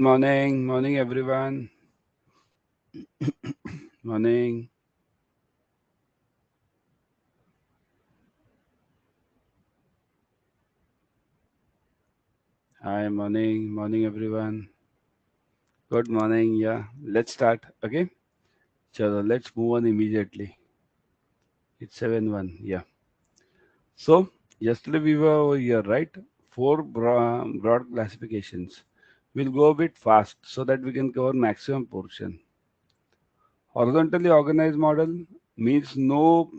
Morning everyone. Morning. Hi, morning everyone. Good morning. Yeah, let's start. Okay. Chalo, let's move on immediately. It's 7-1. Yeah. So yesterday we were over here, right? Four broad classifications. We'll go a bit fast so that we can cover maximum portion. Horizontally organized model means no,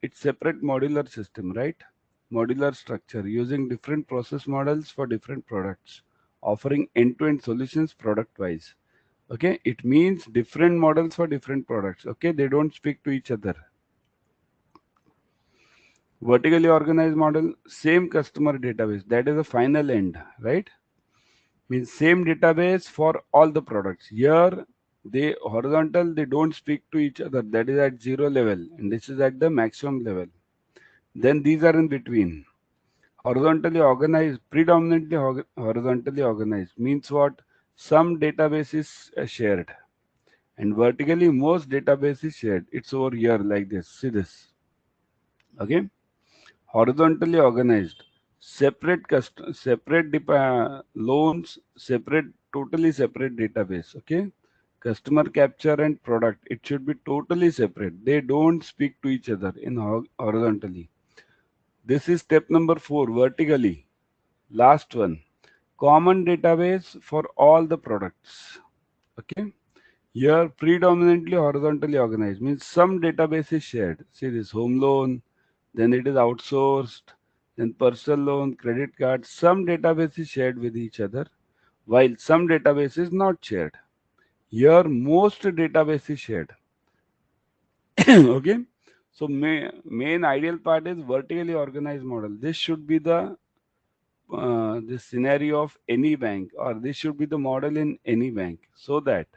it's separate modular system, right? Modular structure using different process models for different products, offering end-to-end solutions product-wise. Okay, it means different models for different products. Okay, they don't speak to each other. Vertically organized model, same customer database. That is the final end, right? Means same database for all the products. Here, they horizontal, they don't speak to each other. That is at zero level, and this is at the maximum level. Then these are in between. Horizontally organized, predominantly horizontally organized means what? Some database is shared, and vertically most database is shared. It's over here like this. See this. Okay. Horizontally organized, separate loans, separate, totally separate database. Okay. Customer capture and product, it should be totally separate. They don't speak to each other in horizontally. This is step number 4. Vertically, last one, common database for all the products. Okay. Here predominantly horizontally organized means some database is shared. See this home loan, then it is outsourced, then personal loan, credit card. Some database is shared with each other, while some database is not shared. Here most database is shared. Okay. So main ideal part is vertically organized model. This should be the scenario of any bank, or this should be the model in any bank, so that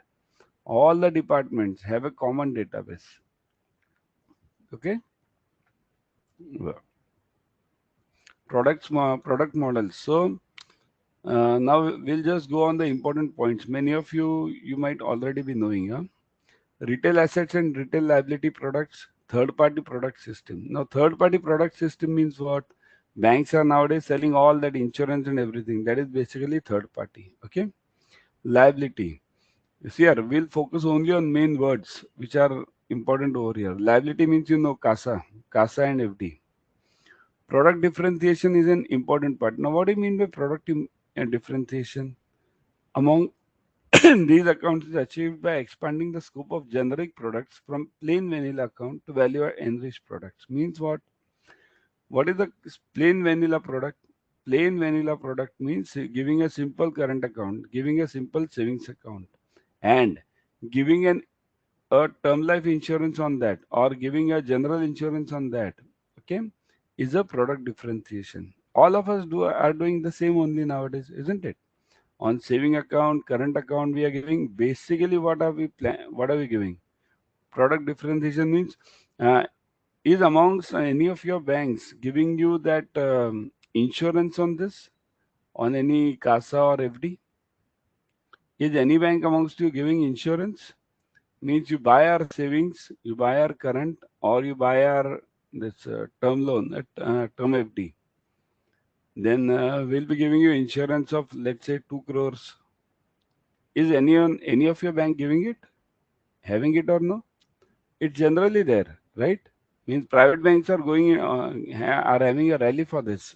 all the departments have a common database. Okay. Well, product models. So now we'll just go on the important points. Many of you might already be knowing. Huh? Retail assets and retail liability products, third party product system. Now third party product system means what? Banks are nowadays selling all that insurance and everything. That is basically third party. Okay. Liability. You see here, we'll focus only on main words which are important over here. Liability means CASA and FD. Product differentiation is an important part. Now, what do you mean by differentiation? Among these accounts is achieved by expanding the scope of generic products from plain vanilla account to value enriched products. Means what? What is the plain vanilla product? Plain vanilla product means giving a simple current account, giving a simple savings account, and giving a term life insurance on that, or giving a general insurance on that. Okay, is a product differentiation. All of us are doing the same only nowadays, isn't it? On saving account, current account, we are giving basically what are we giving? Product differentiation means uh, is amongst any of your banks giving you that insurance on this, on any CASA or FD? Is any bank amongst you giving insurance? Means you buy our savings, you buy our current, or you buy our this term loan, term FD. Then we'll be giving you insurance of, let's say, 2 crores. Is any of your bank giving it, having it or no? It's generally there, right? Means private banks are are having a rally for this.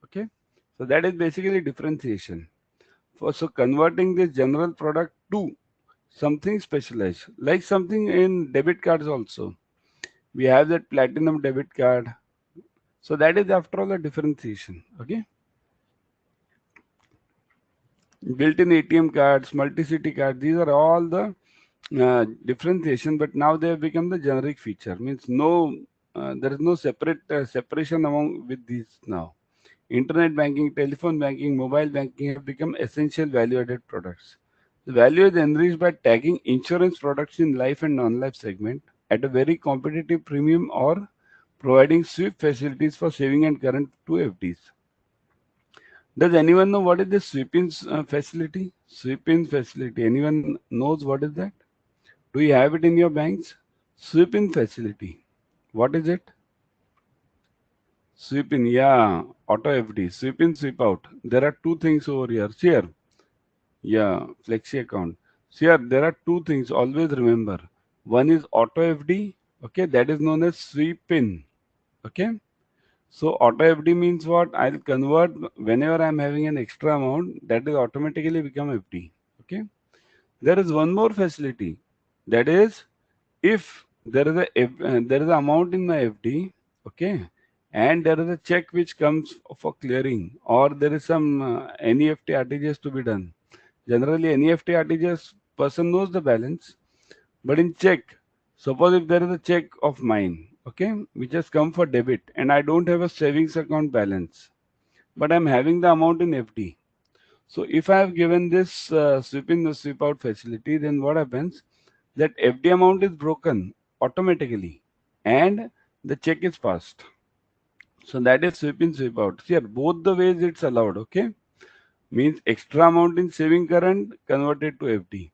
Okay, so that is basically differentiation. For so converting this general product to something specialized, like something in debit cards also. We have that platinum debit card. So that is after all a differentiation. Okay. Built-in ATM cards, multi-city cards, these are all the differentiation, but now they have become the generic feature. Means no, there is no separation among with these now. Internet banking, telephone banking, mobile banking have become essential value-added products. The value is enriched by tagging insurance products in life and non-life segment at a very competitive premium, or providing swift facilities for saving and current to FDs. Does anyone know what is the sweep-in facility? Sweep-in facility. Anyone knows what is that? Do you have it in your banks? Sweep-in facility. What is it? Sweep-in, yeah. Auto FD. Sweep-in, sweep-out. There are two things over here. Here, yeah. Flexi account. So here, there are two things. Always remember. One is auto FD. Okay, that is known as sweep-in. Okay. So auto FD means what? I'll convert whenever I'm having an extra amount, that is automatically become FD. Okay. There is one more facility. That is, if there is there is an amount in my FD, okay, and there is a check which comes for clearing, or there is some NEFT RTGS to be done. Generally, NEFT RTGS person knows the balance, but in check, suppose if there is a check of mine, okay, which has come for debit, and I don't have a savings account balance, but I'm having the amount in FD. So if I have given this sweep in the sweep out facility, then what happens? That FD amount is broken automatically, and the check is passed. So that is sweep in sweep out. See, here, both the ways it's allowed. Okay, means extra amount in saving current converted to FD.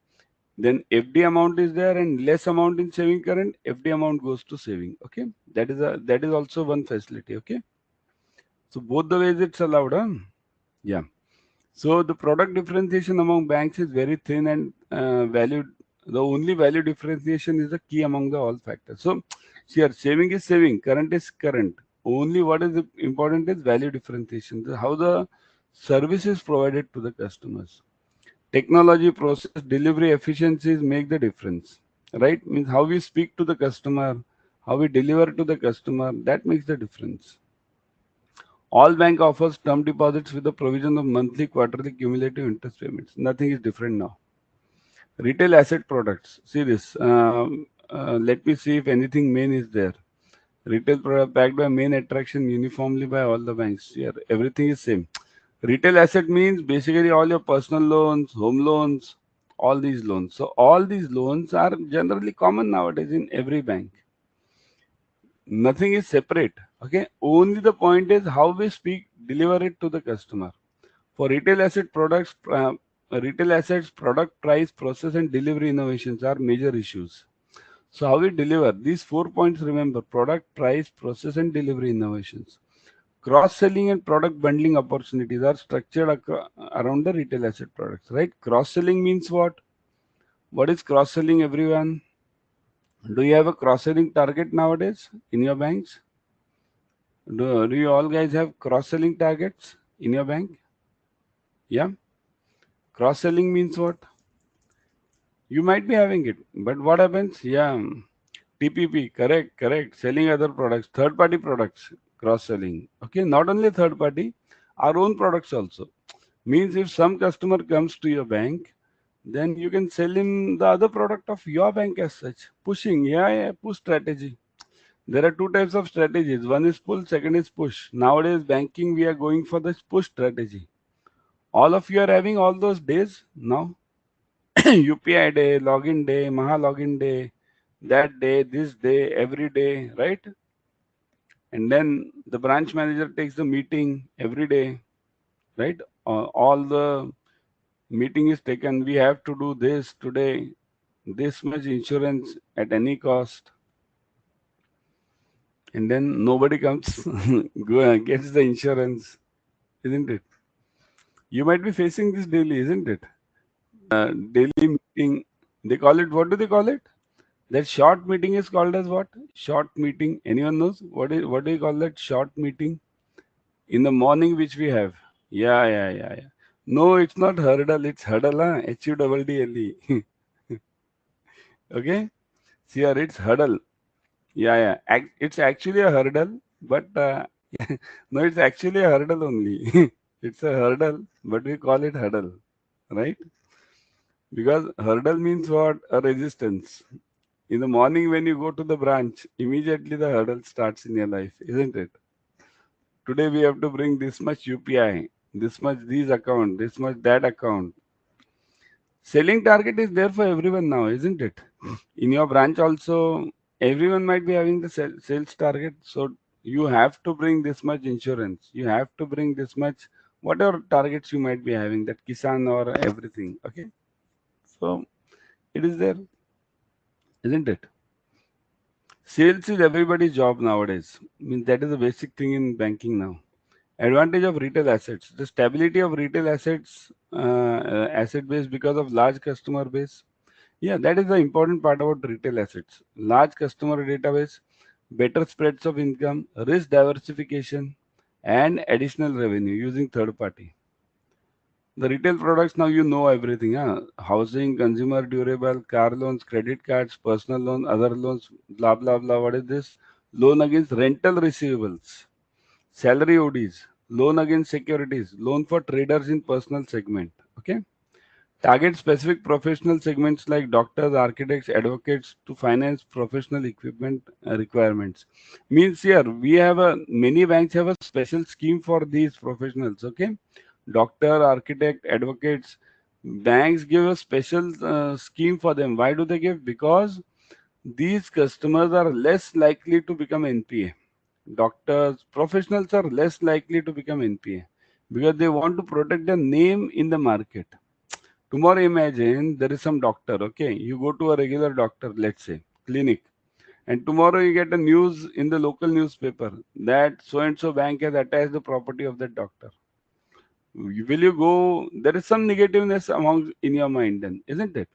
Then FD amount is there and less amount in saving current, FD amount goes to saving. Okay, that is also one facility. Okay, so both the ways it's allowed. Huh? Yeah. So the product differentiation among banks is very thin and value. The only value differentiation is the key among the all factors. So here saving is saving, current is current. Only what is important is value differentiation. How the service is provided to the customers. Technology, process, delivery efficiencies make the difference. Right? Means how we speak to the customer, how we deliver to the customer, that makes the difference. All bank offers term deposits with the provision of monthly, quarterly, cumulative interest payments. Nothing is different now. Retail asset products. See this. Let me see if anything main is there. Retail product backed by main attraction uniformly by all the banks. Here, everything is same. Retail asset means basically all your personal loans, home loans, all these loans. So all these loans are generally common nowadays in every bank. Nothing is separate. Okay. Only the point is how we speak, deliver it to the customer. For retail asset products, retail assets, product price, process, and delivery innovations are major issues. So how we deliver these 4 points? Remember: product, price, process, and delivery innovations. Cross-selling and product bundling opportunities are structured around the retail asset products. Right? Cross-selling means what? What is cross-selling? Everyone, do you have a cross-selling target nowadays in your banks? Do you all guys have cross-selling targets in your bank? Yeah. Cross-selling means what? You might be having it, but what happens? Yeah, TPP, correct, correct. Selling other products, third party products, cross selling. Okay, not only third party, our own products also. Means if some customer comes to your bank, then you can sell him the other product of your bank as such. Pushing, yeah, yeah, push strategy. There are two types of strategies. One is pull, second is push. Nowadays, banking, we are going for this push strategy. All of you are having all those days now. UPI day, login day, Maha login day, that day, this day, every day, right? And then the branch manager takes the meeting every day, right? All the meeting is taken. We have to do this today, this much insurance at any cost, and then nobody comes, gets the insurance, isn't it? You might be facing this daily, isn't it? Daily meeting. They call it. What do they call it? That short meeting is called as what? Short meeting. Anyone knows what do you call that short meeting in the morning which we have? Yeah, yeah, yeah, yeah. No, it's not hurdle. It's huddle. Huh? HUDDLE. Okay. See here, it's huddle. Yeah, yeah. It's actually a hurdle, but no, it's actually a hurdle only. It's a hurdle, but we call it huddle, right? Because hurdle means what? A resistance. In the morning, when you go to the branch, immediately the hurdle starts in your life, isn't it? Today we have to bring this much UPI, this much these account, this much that account. Selling target is there for everyone now, isn't it? In your branch also, everyone might be having the sales target. So you have to bring this much insurance. You have to bring this much whatever targets you might be having, that Kisan or everything. Okay, so it is there, isn't it? Sales is everybody's job nowadays. Means that is the basic thing in banking now. Advantage of retail assets: the stability of retail assets, asset base because of large customer base. Yeah, that is the important part about retail assets. Large customer database, better spreads of income, risk diversification, and additional revenue using third party. The retail products, now you know everything. Huh? Housing, consumer durable, car loans, credit cards, personal loan, other loans, blah blah blah. What is this? Loan against rental receivables, salary ODs, loan against securities, loan for traders in personal segment. Okay. Target specific professional segments like doctors, architects, advocates to finance professional equipment requirements. Means here we have a many banks have a special scheme for these professionals. Okay, doctor, architect, advocates. Banks give a special scheme for them. Why do they give? Because these customers are less likely to become NPA. Doctors, professionals are less likely to become NPA because they want to protect their name in the market. Tomorrow, imagine there is some doctor, okay? You go to a regular doctor, let's say, clinic, and tomorrow you get a news in the local newspaper that so and so bank has attached the property of that doctor. Will you go? There is some negativeness among in your mind, then, isn't it?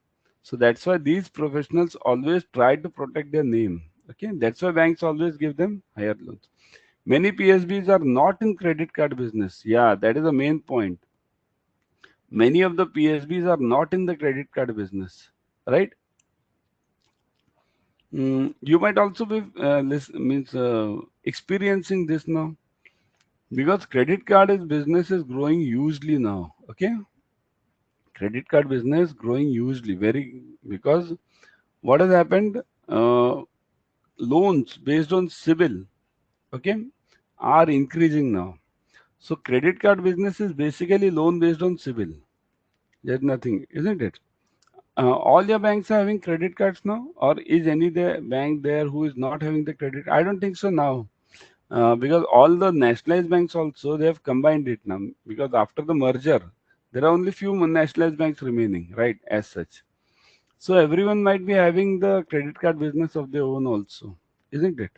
So that's why these professionals always try to protect their name. Okay, that's why banks always give them higher loans. Many PSBs are not in credit card business. Yeah, that is the main point. Many of the PSBs are not in the credit card business, right? You might also be experiencing this now because credit card is business is growing hugely now. Okay, credit card business growing hugely very because what has happened? Loans based on CIBIL, okay, are increasing now. So credit card business is basically loan based on CIBIL. There's nothing, isn't it? All your banks are having credit cards now, or is any bank there who is not having the credit? I don't think so now, because all the nationalized banks also they have combined it now. Because after the merger, there are only few nationalized banks remaining, right? As such, so everyone might be having the credit card business of their own also, isn't it?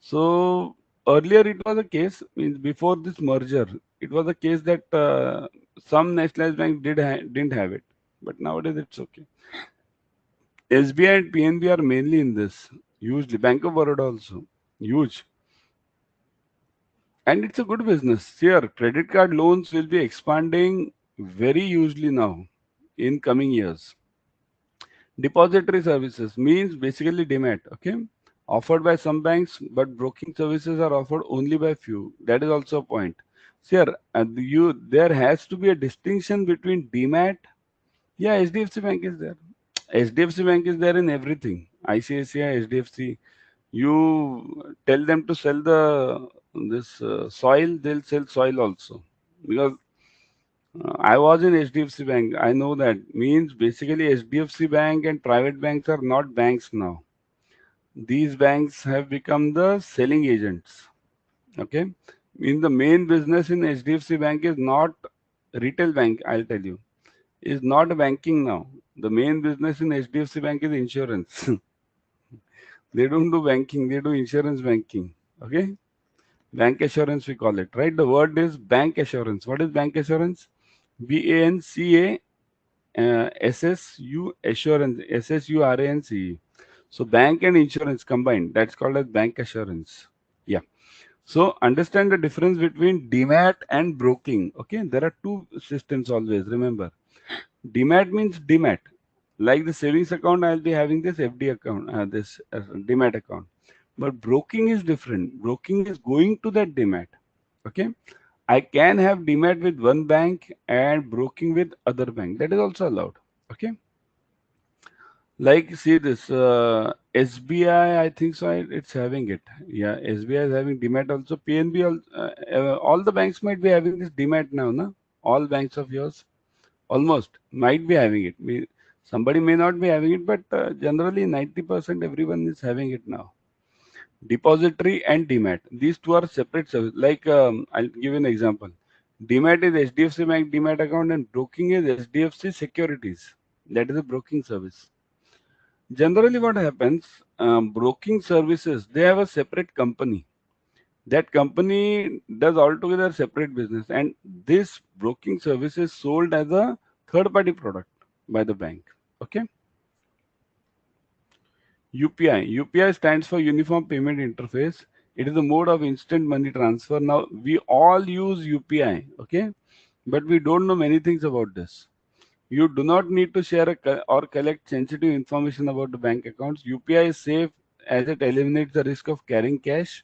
So earlier it was a case, means before this merger, it was a case that some nationalized banks didn't have it, but nowadays it's okay. SBI and PNB are mainly in this. Hugely. Bank of Baroda also. Huge. And it's a good business. Here, credit card loans will be expanding very hugely now in coming years. Depository services means basically demat, okay? Offered by some banks, but broking services are offered only by few. That is also a point. So here, there has to be a distinction between demat. Yeah, HDFC Bank is there. HDFC Bank is there in everything. ICICI, HDFC. You tell them to sell the this soil, they'll sell soil also. Because I was in HDFC Bank. I know that means basically HDFC Bank and private banks are not banks now. These banks have become the selling agents. Okay. In the main business in HDFC Bank is not retail bank, I'll tell you, is not banking now. The main business in HDFC Bank is insurance. They don't do banking, they do insurance banking. Okay. Bank assurance, we call it, right? The word is bank assurance. What is bank assurance? BANCA SSU assurance, SSURANCE. So bank and insurance combined. That's called as bank assurance. Yeah. So understand the difference between demat and broking. Okay. There are two systems always. Remember, demat means demat. Like the savings account, I'll be having this FD account, this demat account. But broking is different. Broking is going to that demat. Okay. I can have demat with one bank and broking with other bank. That is also allowed. Okay. Like see this SBI, I think so. It's having it. Yeah, SBI is having demat also. PNB, all the banks might be having this demat now, no? All banks of yours almost might be having it. Somebody may not be having it, but generally 90% everyone is having it now. Depository and demat. These two are separate services. Like I'll give you an example. Demat is HDFC Bank Demat account and broking is HDFC Securities. That is a broking service. Generally, what happens, broking services, they have a separate company. That company does altogether separate business, and this broking service is sold as a third party product by the bank. Okay. UPI. UPI stands for Uniform Payment Interface. It is a mode of instant money transfer. Now we all use UPI, okay, but we don't know many things about this. You do not need to share or collect sensitive information about the bank accounts. UPI is safe as it eliminates the risk of carrying cash.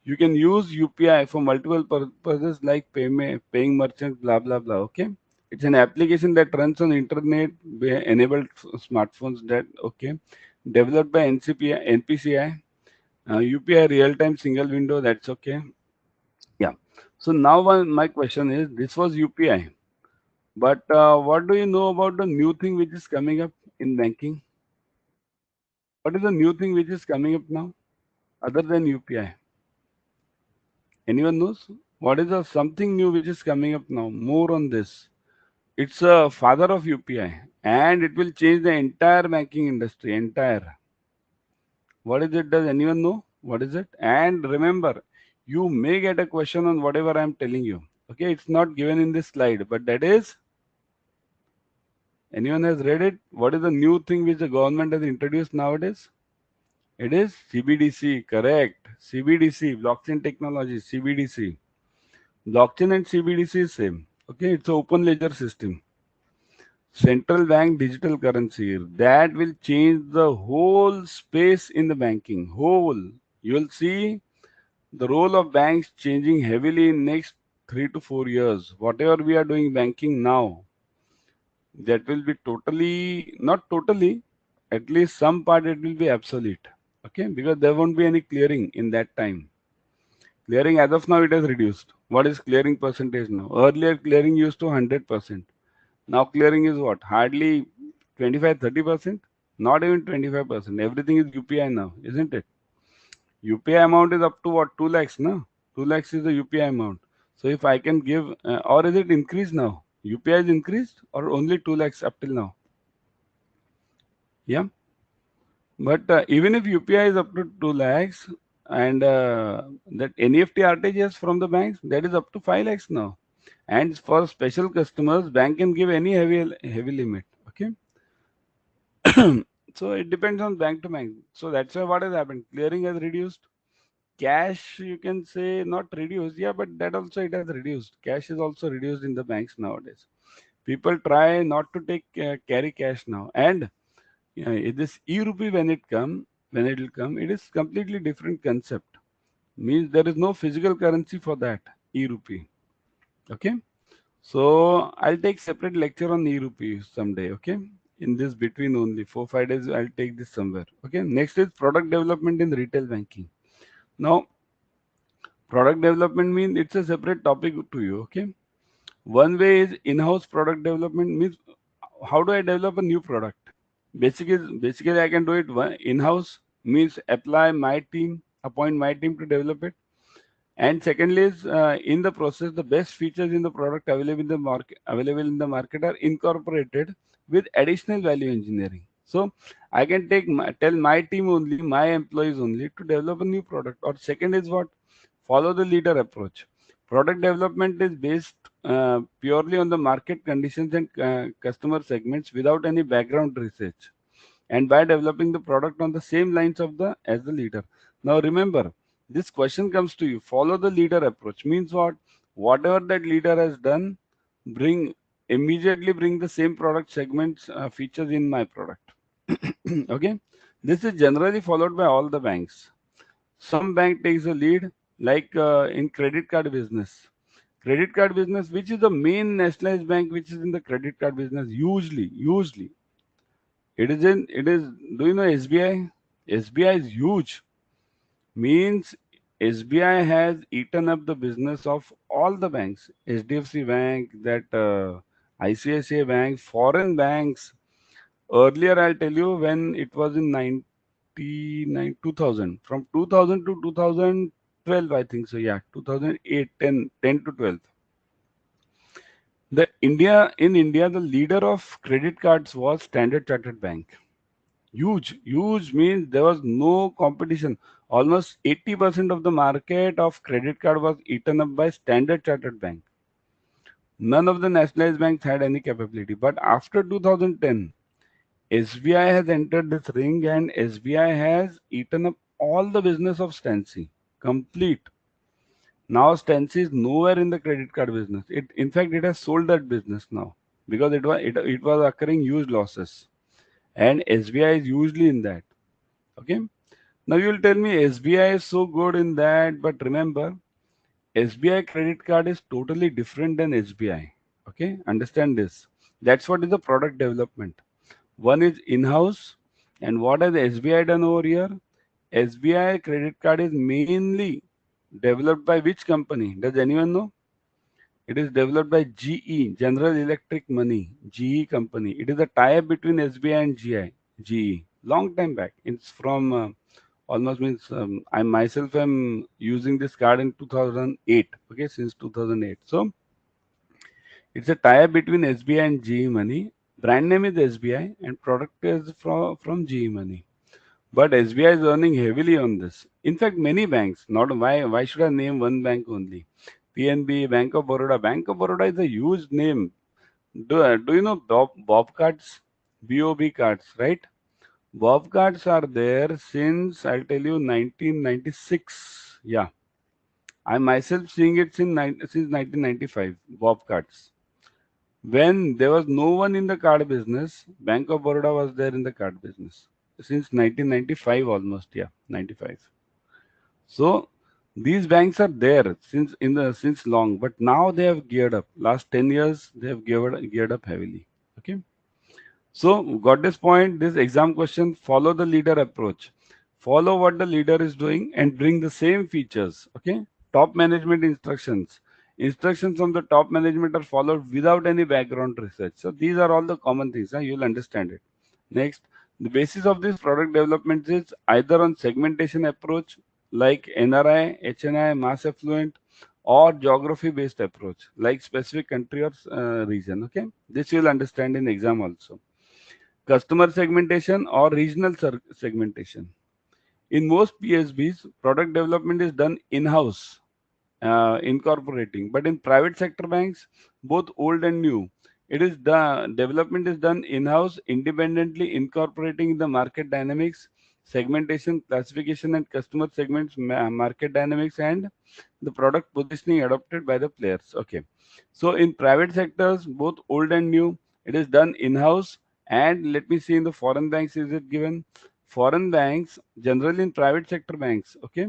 You can use UPI for multiple purposes like paying merchants, blah blah blah. Okay, it's an application that runs on internet enabled smartphones. That okay, developed by NPCI. UPI real time single window. That's okay. Yeah. So now my question is, this was UPI, but what do you know about the new thing which is coming up in banking? What is the new thing which is coming up now other than UPI? Anyone knows? What is the something new which is coming up now? More on this. It's a father of UPI and it will change the entire banking industry. Entire. What is it? Does anyone know? What is it? And remember, you may get a question on whatever I'm telling you. Okay, it's not given in this slide, but that is, anyone has read it? What is the new thing which the government has introduced nowadays? It is CBDC, correct. CBDC, blockchain technology, CBDC. Blockchain and CBDC is same. Okay, it's an open ledger system. Central bank digital currency. That will change the whole space in the banking. Whole. You will see the role of banks changing heavily in next 3 to 4 years. Whatever we are doing banking now, that will be totally, not totally, at least some part it will be obsolete. Okay, because there won't be any clearing in that time. Clearing as of now it has reduced. What is clearing percentage now? Earlier clearing used to 100%. Now clearing is what? Hardly 25-30%? Not even 25%. Everything is UPI now, isn't it? UPI amount is up to what? 2 lakhs, no? 2 lakhs is the UPI amount. So if I can give, or is it increased now? UPI is increased or only 2 lakhs up till now? Yeah. But even if UPI is up to 2 lakhs and that NEFT RTGS from the banks, that is up to 5 lakhs now. And for special customers, bank can give any heavy limit. Okay. So it depends on bank to bank. So that's why what has happened. Clearing has reduced. Cash, you can say not reduced. Yeah, but that also it has reduced. Cash is also reduced in the banks nowadays. People try not to take carry cash now. And this e-rupee when it will come, it is completely different concept. Means there is no physical currency for that e-rupee. Okay. So I'll take separate lecture on e-rupee someday. Okay. In this between only 4-5 days, I'll take this somewhere. Okay. Next is product development in retail banking. Now, product development means it's a separate topic to you. Okay. One way is in-house product development means how do I develop a new product? Basically I can do it in-house means appoint my team to develop it. And secondly is in the process, the best features in the product available in the market are incorporated with additional value engineering. So I can tell my team only, my employees only to develop a new product. Or second is what? Follow the leader approach. Product development is based purely on the market conditions and customer segments without any background research and by developing the product on the same lines of the as the leader. Now remember, this question comes to you. Follow the leader approach means what? Whatever that leader has done, bring immediately bring the same product segments features in my product. Okay, this is generally followed by all the banks. Some bank takes a lead, like in credit card business. Credit card business, which is the main nationalized bank which is in the credit card business, usually it is, do you know SBI? SBI is huge. Means SBI has eaten up the business of all the banks. HDFC Bank, that ICICI Bank, foreign banks. Earlier, I'll tell you when it was in 2000. From 2000 to 2012, I think so. Yeah, 2008, 10 to 12. In India, the leader of credit cards was Standard Chartered Bank. Huge means there was no competition. Almost 80% of the market of credit card was eaten up by Standard Chartered Bank. None of the nationalized banks had any capability. But after 2010, SBI has entered this ring and SBI has eaten up all the business of Stancy. Complete. Now Stancy is nowhere in the credit card business. In fact, it has sold that business now because it was occurring huge losses. And SBI is usually in that. Okay. Now you will tell me SBI is so good in that, but remember, SBI credit card is totally different than SBI. Okay, understand this. That's what is the product development. One is in-house, and what has SBI done over here? SBI credit card is mainly developed by which company? Does anyone know? It is developed by GE, General Electric Money, GE company. It is a tie-up between SBI and GE. Long time back. It's from almost means I myself am using this card in 2008. Okay, since 2008. So it's a tie-up between SBI and GE Money. Brand name is SBI and product is from GE Money. But SBI is earning heavily on this. In fact, many banks, not why should I name one bank only? PNB, Bank of Baroda. Bank of Baroda is a huge name. Do you know Bob cards? BOB cards, right? Bob cards are there since I'll tell you 1996. Yeah, I myself seeing it since 1995. Bob cards. When there was no one in the card business, Bank of Baroda was there in the card business since 1995 almost. Yeah, 95. So these banks are there since long, but now they have geared up. Last 10 years they have geared up heavily. Okay. So got this point, this exam question, follow the leader approach. Follow what the leader is doing and bring the same features. Okay. Top management instructions. Instructions from the top management are followed without any background research. So these are all the common things. You'll understand it. Next, the basis of this product development is either on segmentation approach like NRI, HNI, mass affluent, or geography based approach like specific country or region. Okay. This you'll understand in exam also. Customer segmentation or regional segmentation. In most PSBs, product development is done in-house, incorporating. But in private sector banks, both old and new, it is the development is done in-house, independently incorporating the market dynamics, segmentation, classification, and customer segments, market dynamics, and the product positioning adopted by the players. Okay. So in private sectors, both old and new, it is done in-house. And let me see in the foreign banks, is it given? Foreign banks, generally in private sector banks, okay,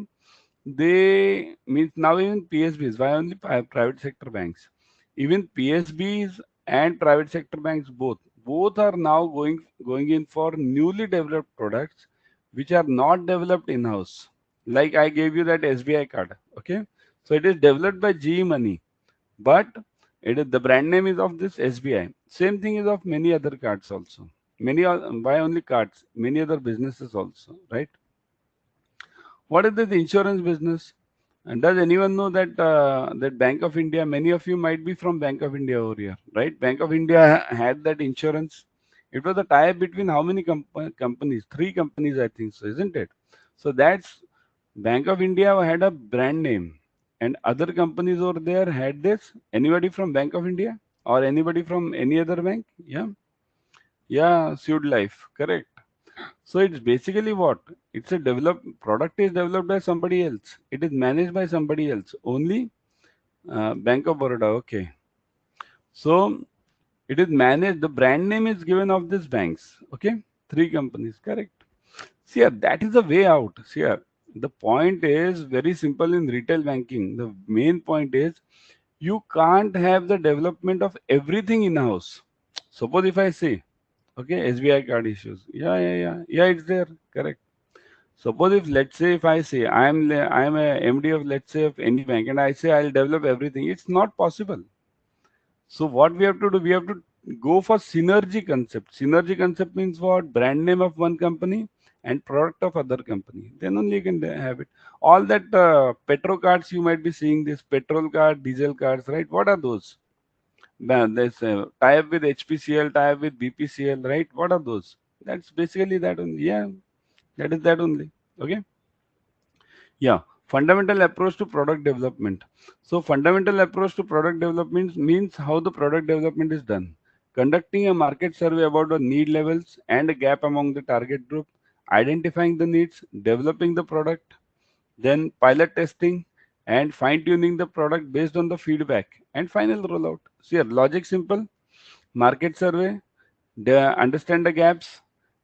they means now even PSBs. Why only private sector banks? Even PSBs and private sector banks both are now going in for newly developed products which are not developed in house. Like I gave you that SBI card. Okay, so it is developed by GE Money, but it is the brand name is of this SBI. Same thing is of many other cards also. Why only cards? Many other businesses also, right? What is this insurance business? And does anyone know that that Bank of India? Many of you might be from Bank of India over here, right? Bank of India had that insurance. It was a tie-up between how many companies? Three companies, I think so, isn't it? So that's Bank of India had a brand name, and other companies over there had this. Anybody from Bank of India or anybody from any other bank? Yeah, yeah, Sud Life, correct. So it's basically what? It's a developed product is developed by somebody else. It is managed by somebody else. Only Bank of Baroda. Okay. So it is managed. The brand name is given of these banks. Okay. Three companies. Correct. See, that is the way out. See, the point is very simple in retail banking. The main point is you can't have the development of everything in house. Suppose if I say, okay, SBI card issues. Yeah, it's there. Correct. Suppose if let's say if I say I'm a MD of let's say of any bank and I say I'll develop everything, it's not possible. So what we have to do, we have to go for synergy concept. Synergy concept means what? Brand name of one company and product of other company. Then only you can have it. All that petro cards you might be seeing this petrol card, diesel cards, right? What are those? There's tie up with HPCL, tie up with BPCL, right? What are those? That's basically that only. Yeah, that is that only. Okay. Yeah, fundamental approach to product development. So fundamental approach to product development means how the product development is done. Conducting a market survey about the need levels and a gap among the target group, identifying the needs, developing the product, then pilot testing and fine tuning the product based on the feedback and final rollout. See, here, logic simple, market survey, understand the gaps,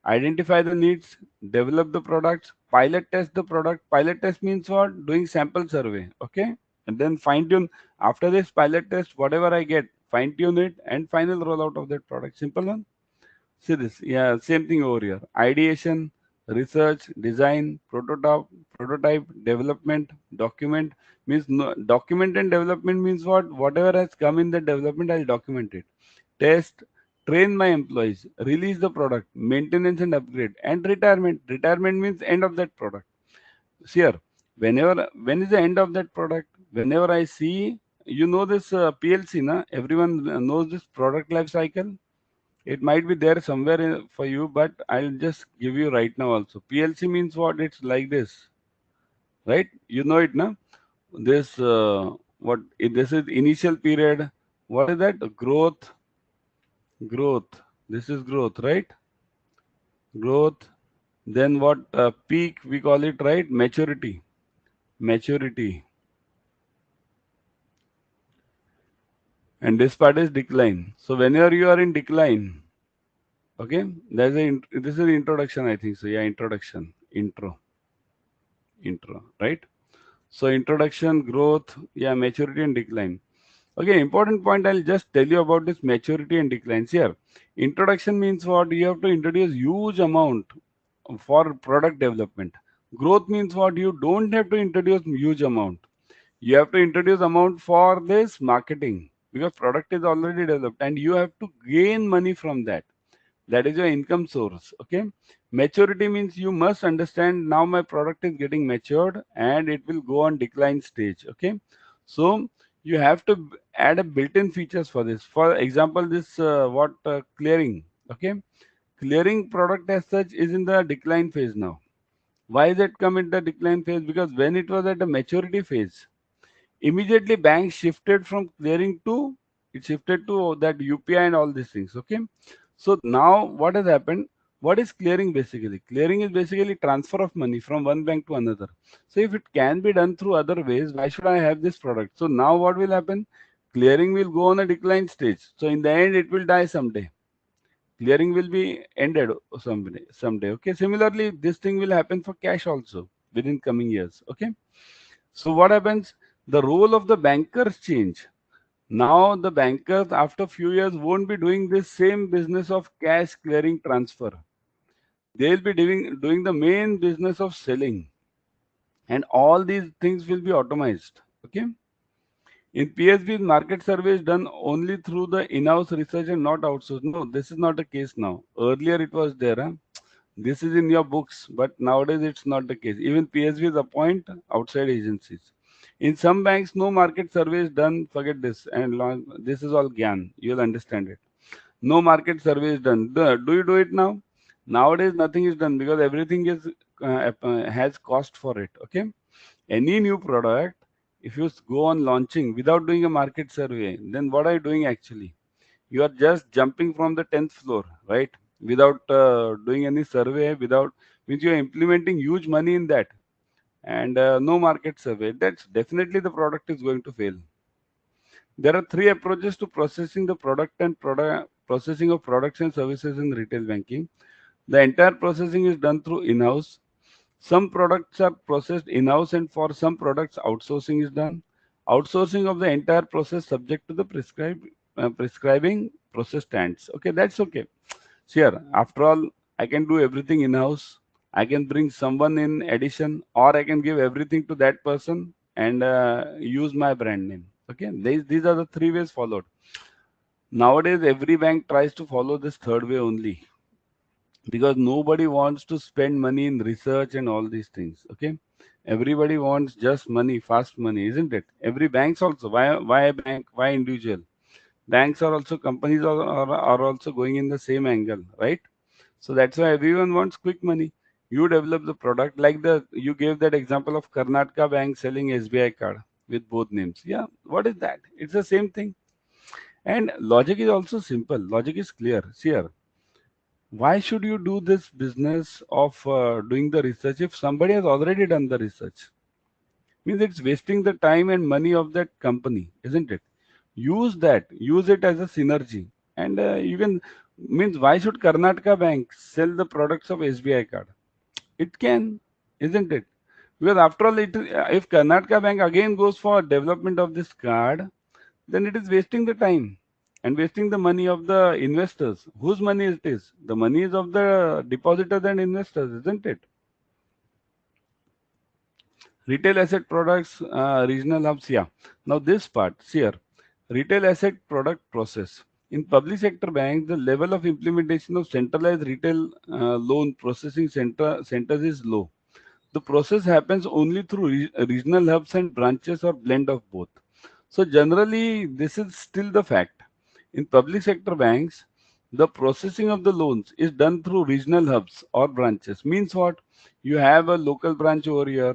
identify the needs, develop the products, pilot test the product. Pilot test means what? Doing sample survey, okay? And then fine tune. After this pilot test, whatever I get, fine tune it and final rollout of that product. Simple one. See this, yeah, same thing over here. Ideation, research, design, prototype, development, document means no, document and development means what? Whatever has come in the development, I'll document it. Test, train my employees, release the product, maintenance and upgrade, and retirement. Retirement means end of that product. See here, when is the end of that product? Whenever I see, you know this PLC, na? Everyone knows this product life cycle. It might be there somewhere for you, but I'll just give you right now also. PLC means what? It's like this, right? You know it now. This this is initial period. What is that? Growth. This is growth, right? Growth. Then what? Peak we call it, right? Maturity. And this part is decline. So whenever you are in decline, okay, this is introduction, I think so. Yeah, intro, right? So introduction, growth, yeah, maturity and decline. Okay, important point. I'll just tell you about this maturity and declines here. Introduction means what? You have to introduce huge amount for product development. Growth means what? You don't have to introduce huge amount. You have to introduce amount for this marketing because product is already developed and you have to gain money from that. That is your income source. Okay. Maturity means you must understand now my product is getting matured and it will go on decline stage. Okay. So you have to add a built-in features for this. For example, this clearing. Okay. Clearing product as such is in the decline phase now. Why is it come in the decline phase? Because when it was at the maturity phase, immediately banks shifted from clearing to it shifted to that UPI and all these things. Okay. So now what has happened? What is clearing basically? Clearing is basically transfer of money from one bank to another. So if it can be done through other ways, why should I have this product? So now what will happen? Clearing will go on a decline stage. So in the end, it will die someday. Clearing will be ended someday. Okay. Similarly, this thing will happen for cash also within coming years. Okay. So what happens? The role of the bankers change. Now the bankers after few years won't be doing this same business of cash clearing transfer. They'll be doing the main business of selling and all these things will be automated. Okay. In PSB, market survey is done only through the in-house research and not outsourced. No, this is not the case now. Earlier it was there. Huh? This is in your books, but nowadays it's not the case. Even PSBs appoint outside agencies. In some banks, no market survey is done. Forget this. And this is all GAN. You'll understand it. No market survey is done. Do you do it now? Nowadays, nothing is done because everything is has cost for it. Okay. Any new product, if you go on launching without doing a market survey, then what are you doing actually? You are just jumping from the 10th floor, right? Without doing any survey, without means you are implementing huge money in that and no market survey. That's definitely the product is going to fail. There are three approaches to processing the product and product processing of products and services in retail banking. The entire processing is done through in-house. Some products are processed in-house and for some products outsourcing is done. Outsourcing of the entire process subject to the prescribing process stands. Okay, that's okay. Sure, after all, I can do everything in-house. I can bring someone in addition or I can give everything to that person and use my brand name. Okay, these are the three ways followed. Nowadays, every bank tries to follow this third way only because nobody wants to spend money in research and all these things. Okay, everybody wants just money, fast money, isn't it? Every banks also. Why a bank? Why individual? Banks are also, companies are also going in the same angle, right? So that's why everyone wants quick money. You develop the product, like you gave that example of Karnataka Bank selling SBI card with both names. Yeah, what is that? It's the same thing. And logic is also simple. Logic is clear. See here, why should you do this business of doing the research if somebody has already done the research? Means it's wasting the time and money of that company, isn't it? Use it as a synergy. And you can, means why should Karnataka Bank sell the products of SBI card? It can, isn't it? Because after all, if Karnataka Bank again goes for development of this card, then it is wasting the time and wasting the money of the investors. Whose money it is? The money is of the depositors and investors, isn't it? Retail asset products, regional hubs, yeah. Now this part, see here, retail asset product process. In public sector banks, the level of implementation of centralized retail loan processing centers is low. The process happens only through regional hubs and branches or blend of both. So generally, this is still the fact. In public sector banks, the processing of the loans is done through regional hubs or branches. Means what? You have a local branch over here,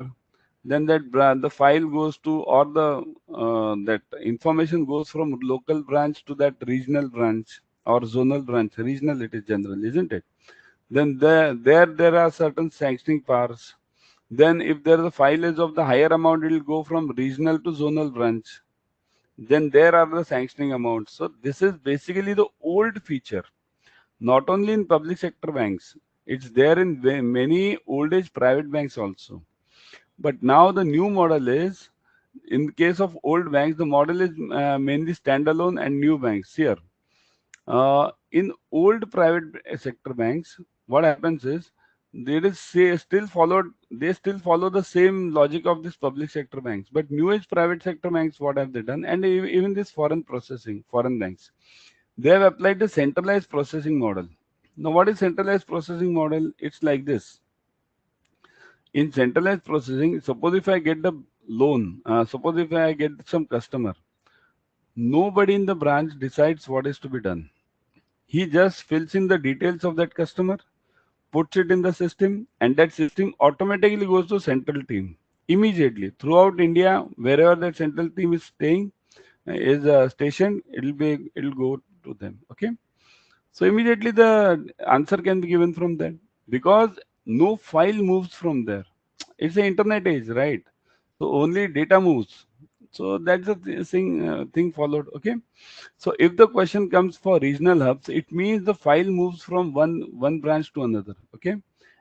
then the file goes to, or the that information goes from local branch to that regional branch or zonal branch. Regional it is general, isn't it? Then there are certain sanctioning powers. Then if there is a file is of the higher amount, it will go from regional to zonal branch. Then there are the sanctioning amounts. So this is basically the old feature, not only in public sector banks. It's there in many old age private banks also. But now the new model is, in case of old banks, the model is mainly standalone and new banks. Here, in old private sector banks, what happens is there is they still follow the same logic of this public sector banks. But new age private sector banks, what have they done? And even this foreign banks, they have applied the centralized processing model. Now, what is centralized processing model? It's like this. In centralized processing, suppose if I get the loan, suppose if I get some customer, nobody in the branch decides what is to be done. He just fills in the details of that customer, puts it in the system, and that system automatically goes to central team immediately throughout India. Wherever that central team is staying, is stationed, it'll go to them. Okay. So immediately the answer can be given from that, because no file moves from there. It's the internet age, right? So only data moves. So that's the thing followed. Okay. So if the question comes for regional hubs, it means the file moves from one branch to another. Okay.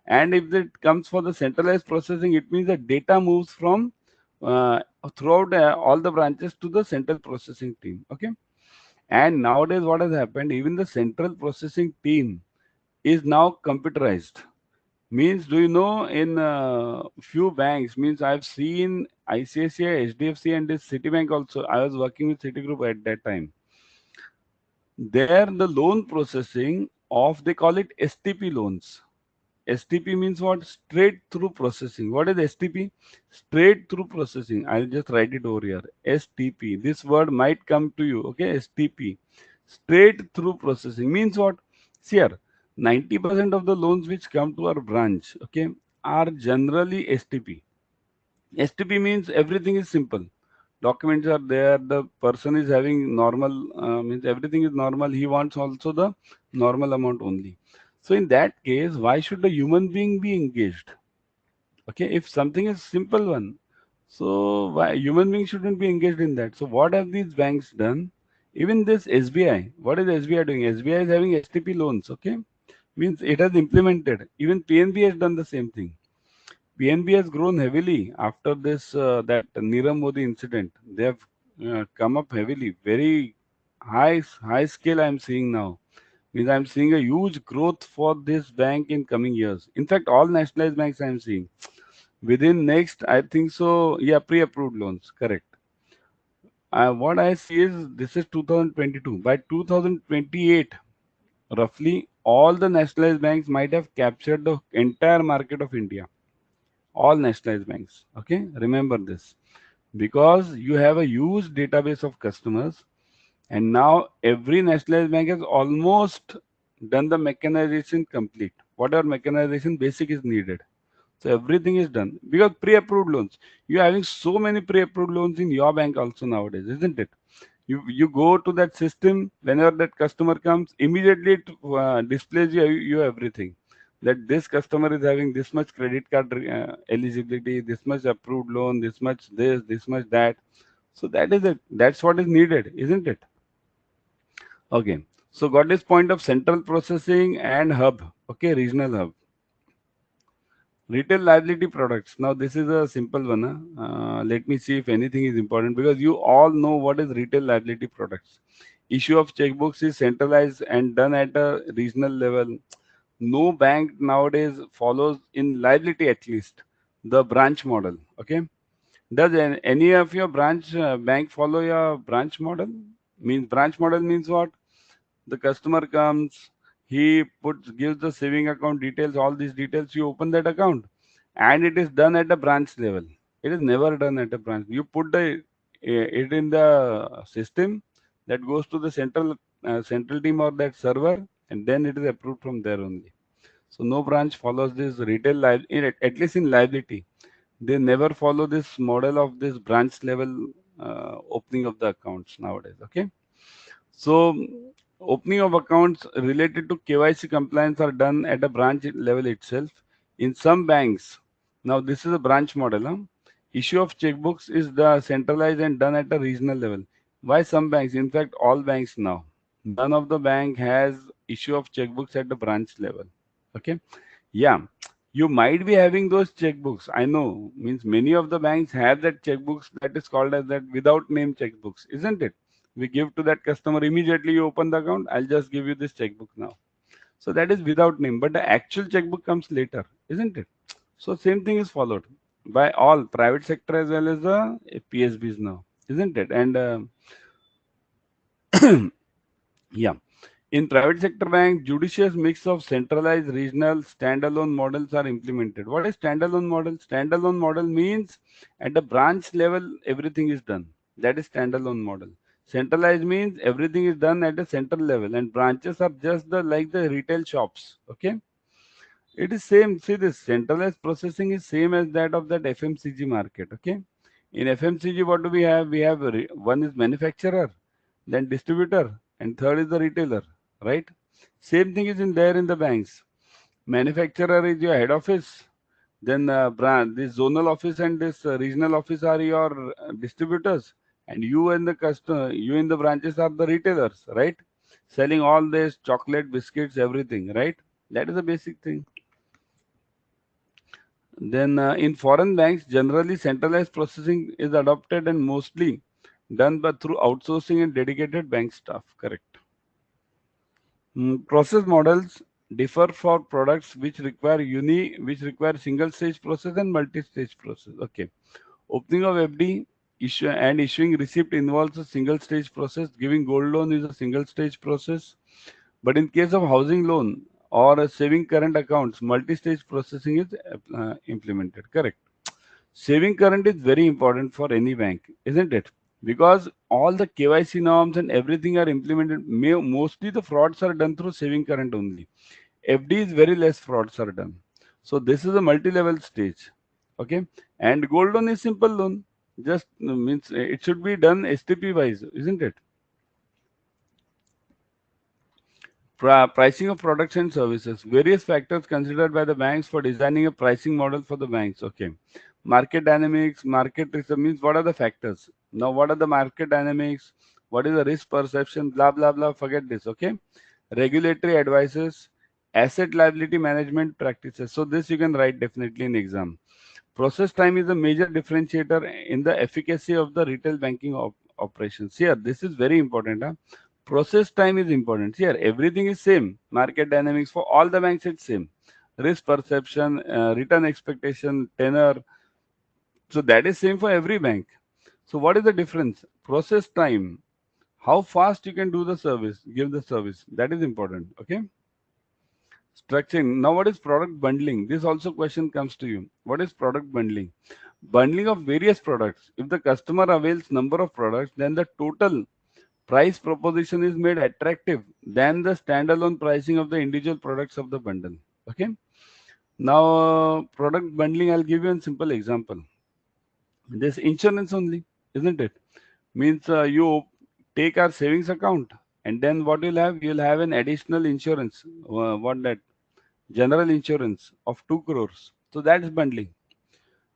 And if it comes for the centralized processing, it means the data moves from uh, throughout all the branches to the central processing team. Okay. And nowadays, what has happened? Even the central processing team is now computerized. Means, do you know, in few banks, means I've seen ICICI, HDFC, and this Citibank also. I was working with Citigroup at that time. There, the loan processing of, they call it STP loans. STP means what? Straight through processing. What is STP? Straight through processing. I'll just write it over here. STP. This word might come to you. Okay, STP. Straight through processing means what? See here, 90% of the loans which come to our branch, okay, are generally STP. STP means everything is simple. Documents are there. The person is having normal, means everything is normal. He wants also the normal amount only. So in that case, why should a human being be engaged? Okay, if something is simple one, so why human being shouldn't be engaged in that? So what have these banks done? Even this SBI, what is SBI doing? SBI is having STP loans. Okay, means it has implemented. Even PNB has done the same thing. PNB has grown heavily after this that Nirav Modi incident. They have come up heavily, very high scale. I am seeing now. Means I am seeing a huge growth for this bank in coming years. In fact, all nationalized banks I am seeing within next, I think so. Yeah, pre-approved loans, correct. What I see is this is 2022. By 2028, roughly all the nationalized banks might have captured the entire market of India. All nationalized banks. Okay, remember this, because you have a huge database of customers. And now every nationalized bank has almost done the mechanization complete. Whatever mechanization basic is needed. So everything is done because pre-approved loans. You're having so many pre-approved loans in your bank also nowadays, isn't it? You go to that system whenever that customer comes, immediately it displays you everything. That this customer is having this much credit card eligibility, this much approved loan, this much that. So that is it. That's what is needed, isn't it? Okay. So got this point of central processing and hub. Okay, regional hub. Retail liability products. Now this is a simple one. Let me see if anything is important because you all know what is retail liability products. Issue of checkbooks is centralized and done at a regional level. No bank nowadays follows in liability at least the branch model. Okay. Does any of your branch bank follow your branch model? Means branch model means what? The customer comes, he gives the saving account details, all these details, you open that account, and it is done at a branch level. It is never done at a branch. You put it in the system that goes to the central team or that server, and then it is approved from there only. So no branch follows this retail at least in liability. They never follow this model of this branch level opening of the accounts nowadays. Okay. So, opening of accounts related to KYC compliance are done at a branch level itself. In some banks, now this is a branch model. Issue of checkbooks is the centralized and done at a regional level. Why some banks? In fact, all banks now. None of the bank has issue of checkbooks at the branch level. Okay. Yeah, you might be having those checkbooks. I know, means many of the banks have that checkbooks that is called as that without name checkbooks, isn't it? We give to that customer immediately. You open the account. I'll just give you this checkbook now. So that is without name, but the actual checkbook comes later, isn't it? So same thing is followed by all private sector as well as the PSBs now, isn't it? And yeah. In private sector bank, judicious mix of centralized, regional, standalone models are implemented. What is standalone model? Standalone model means at the branch level, everything is done. That is standalone model. Centralized means everything is done at a central level and branches are just like the retail shops. Okay. It is same. See, this centralized processing is same as that of that FMCG market. Okay. In FMCG, what do we have? We have one is manufacturer, then distributor, and third is the retailer, right? Same thing is in there in the banks. Manufacturer is your head office, then this zonal office and this regional office are your distributors, and you and the customer, you in the branches are the retailers, right? Selling all this chocolate, biscuits, everything, right? That is the basic thing. Then in foreign banks, generally centralized processing is adopted and mostly done by through outsourcing and dedicated bank staff. Correct. Process models differ for products which require single stage process and multi stage process. Okay. Opening of FD issue and issuing receipt involves a single stage process. Giving gold loan is a single stage process. But in case of housing loan or a saving current accounts, multi stage processing is implemented. Correct. Saving current is very important for any bank, isn't it? Because all the KYC norms and everything are implemented. Mostly the frauds are done through saving current only. FD is very less frauds are done. So this is a multi-level stage. Okay. And gold loan is simple loan. Just means it should be done STP wise, isn't it? Pricing of products and services. Various factors considered by the banks for designing a pricing model for the banks. Okay. Market dynamics, market risk means what are the factors? Now, what are the market dynamics? What is the risk perception? Blah, blah, blah. Forget this. Okay. Regulatory advices, asset liability management practices. So, this you can write definitely in exam. Process time is a major differentiator in the efficacy of the retail banking operations. Here, this is very important. Huh? Process time is important. Here, everything is same. Market dynamics for all the banks, it's same. Risk perception, return expectation, tenor. So that is same for every bank. So what is the difference? Process time. How fast you can do the service, give the service. That is important. Okay. Structuring. Now, what is product bundling? This also question comes to you. What is product bundling? Bundling of various products. If the customer avails number of products, then the total price proposition is made attractive than the standalone pricing of the individual products of the bundle. Okay. Now, product bundling, I'll give you a simple example. This insurance only, isn't it? Means you take our savings account, and then what you'll have? You'll have an additional insurance. What that? General insurance of 2 crores. So that's bundling.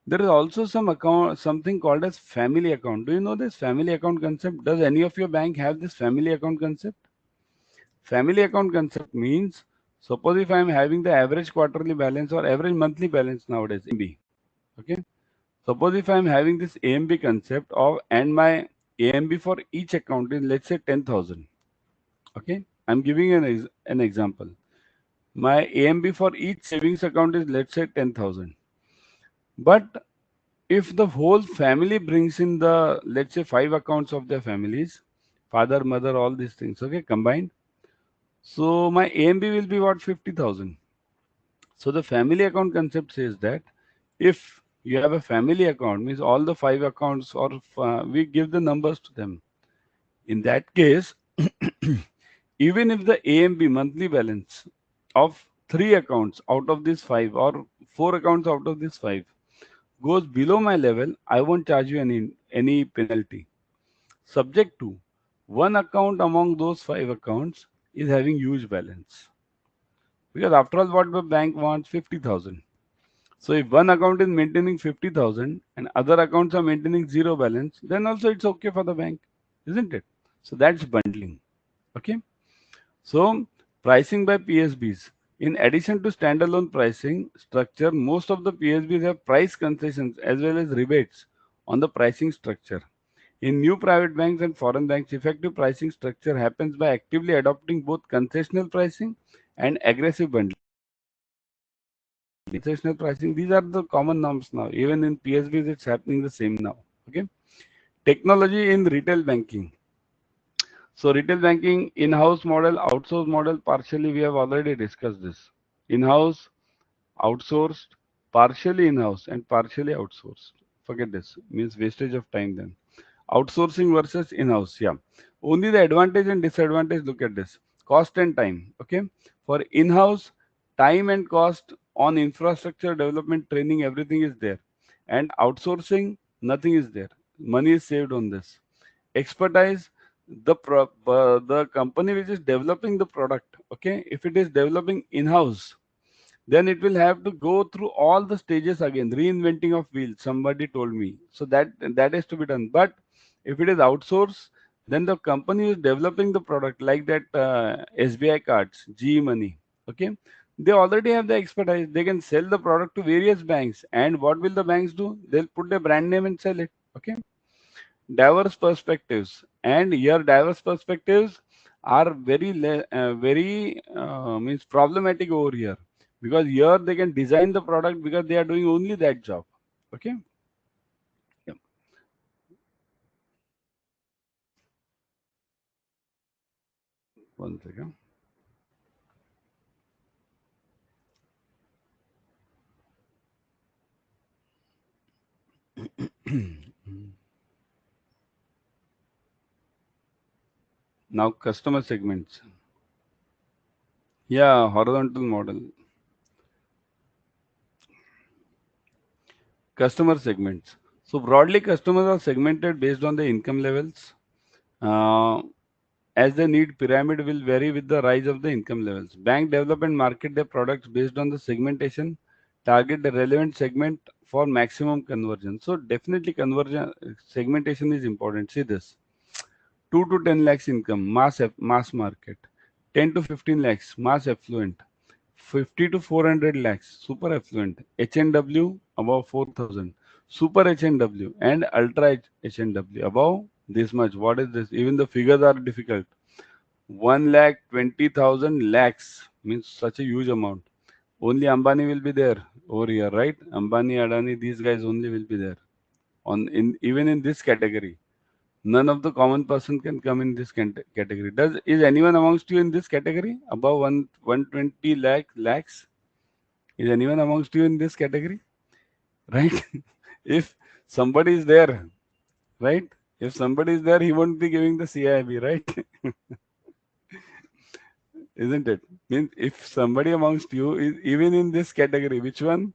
There is also some account, something called as family account. Do you know this family account concept? Does any of your bank have this family account concept? Family account concept means, suppose if I am having the average quarterly balance or average monthly balance nowadays, AMB. Okay. Suppose if I am having this AMB concept of, and my AMB for each account is, let's say, 10,000. Okay. I'm giving an example. My AMB for each savings account is, let's say, 10,000. But if the whole family brings in the, let's say, 5 accounts of their families, father, mother, all these things, okay, combined. So my AMB will be what? 50,000. So the family account concept says that if you have a family account, means all the 5 accounts, or we give the numbers to them. In that case, even if the AMB monthly balance of 3 accounts out of these 5, or 4 accounts out of these 5, goes below my level, I won't charge you any penalty. Subject to one account among those 5 accounts is having huge balance. Because after all, what the bank wants? 50,000. So if one account is maintaining 50,000 and other accounts are maintaining zero balance, then also it's okay for the bank, isn't it? So that's bundling. Okay. So pricing by PSBs. In addition to standalone pricing structure, most of the PSBs have price concessions as well as rebates on the pricing structure. In new private banks and foreign banks, effective pricing structure happens by actively adopting both concessional pricing and aggressive bundling. Concessional pricing, these are the common norms now. Even in PSBs, it's happening the same now. Okay. Technology in retail banking. So retail banking, in-house model, outsourced model, partially we have already discussed this. In-house, outsourced, partially in-house and partially outsourced. Forget this, means wastage of time then. Outsourcing versus in-house, yeah. Only the advantage and disadvantage, look at this. Cost and time, okay. For in-house, time and cost on infrastructure development, training, everything is there. And outsourcing, nothing is there. Money is saved on this. Expertise, the company which is developing the product, okay, if it is developing in-house, then it will have to go through all the stages again, reinventing of wheels, somebody told me. So that is to be done. But if it is outsourced, then the company is developing the product, like that SBI cards, GE money, okay, they already have the expertise. They can sell the product to various banks, and what will the banks do? They'll put their brand name and sell it. Okay. Diverse perspectives, and here diverse perspectives are very means problematic over here, because here they can design the product because they are doing only that job. Okay. Yeah. One second. Now customer segments. Yeah, horizontal model. Customer segments. So broadly, customers are segmented based on the income levels. Uh, as the need pyramid will vary with the rise of the income levels. Bank develop and market their products based on the segmentation, target the relevant segment for maximum conversion. So definitely conversion segmentation is important. See this: 2 to 10 lakhs income, mass market; 10 to 15 lakhs, mass affluent; 50 to 400 lakhs, super affluent; HNW above 4,000, super HNW, and ultra HNW above this much. What is this? Even the figures are difficult. 1,20,000 lakhs means such a huge amount. Only Ambani will be there over here, right? Ambani, Adani, these guys only will be there. On in even in this category, none of the common person can come in this category. Is anyone amongst you in this category above 120 lakhs? Is anyone amongst you in this category? Right? If somebody is there, right? If somebody is there, he won't be giving the CIB, right? Isn't it? Means if somebody amongst you is even in this category, which one?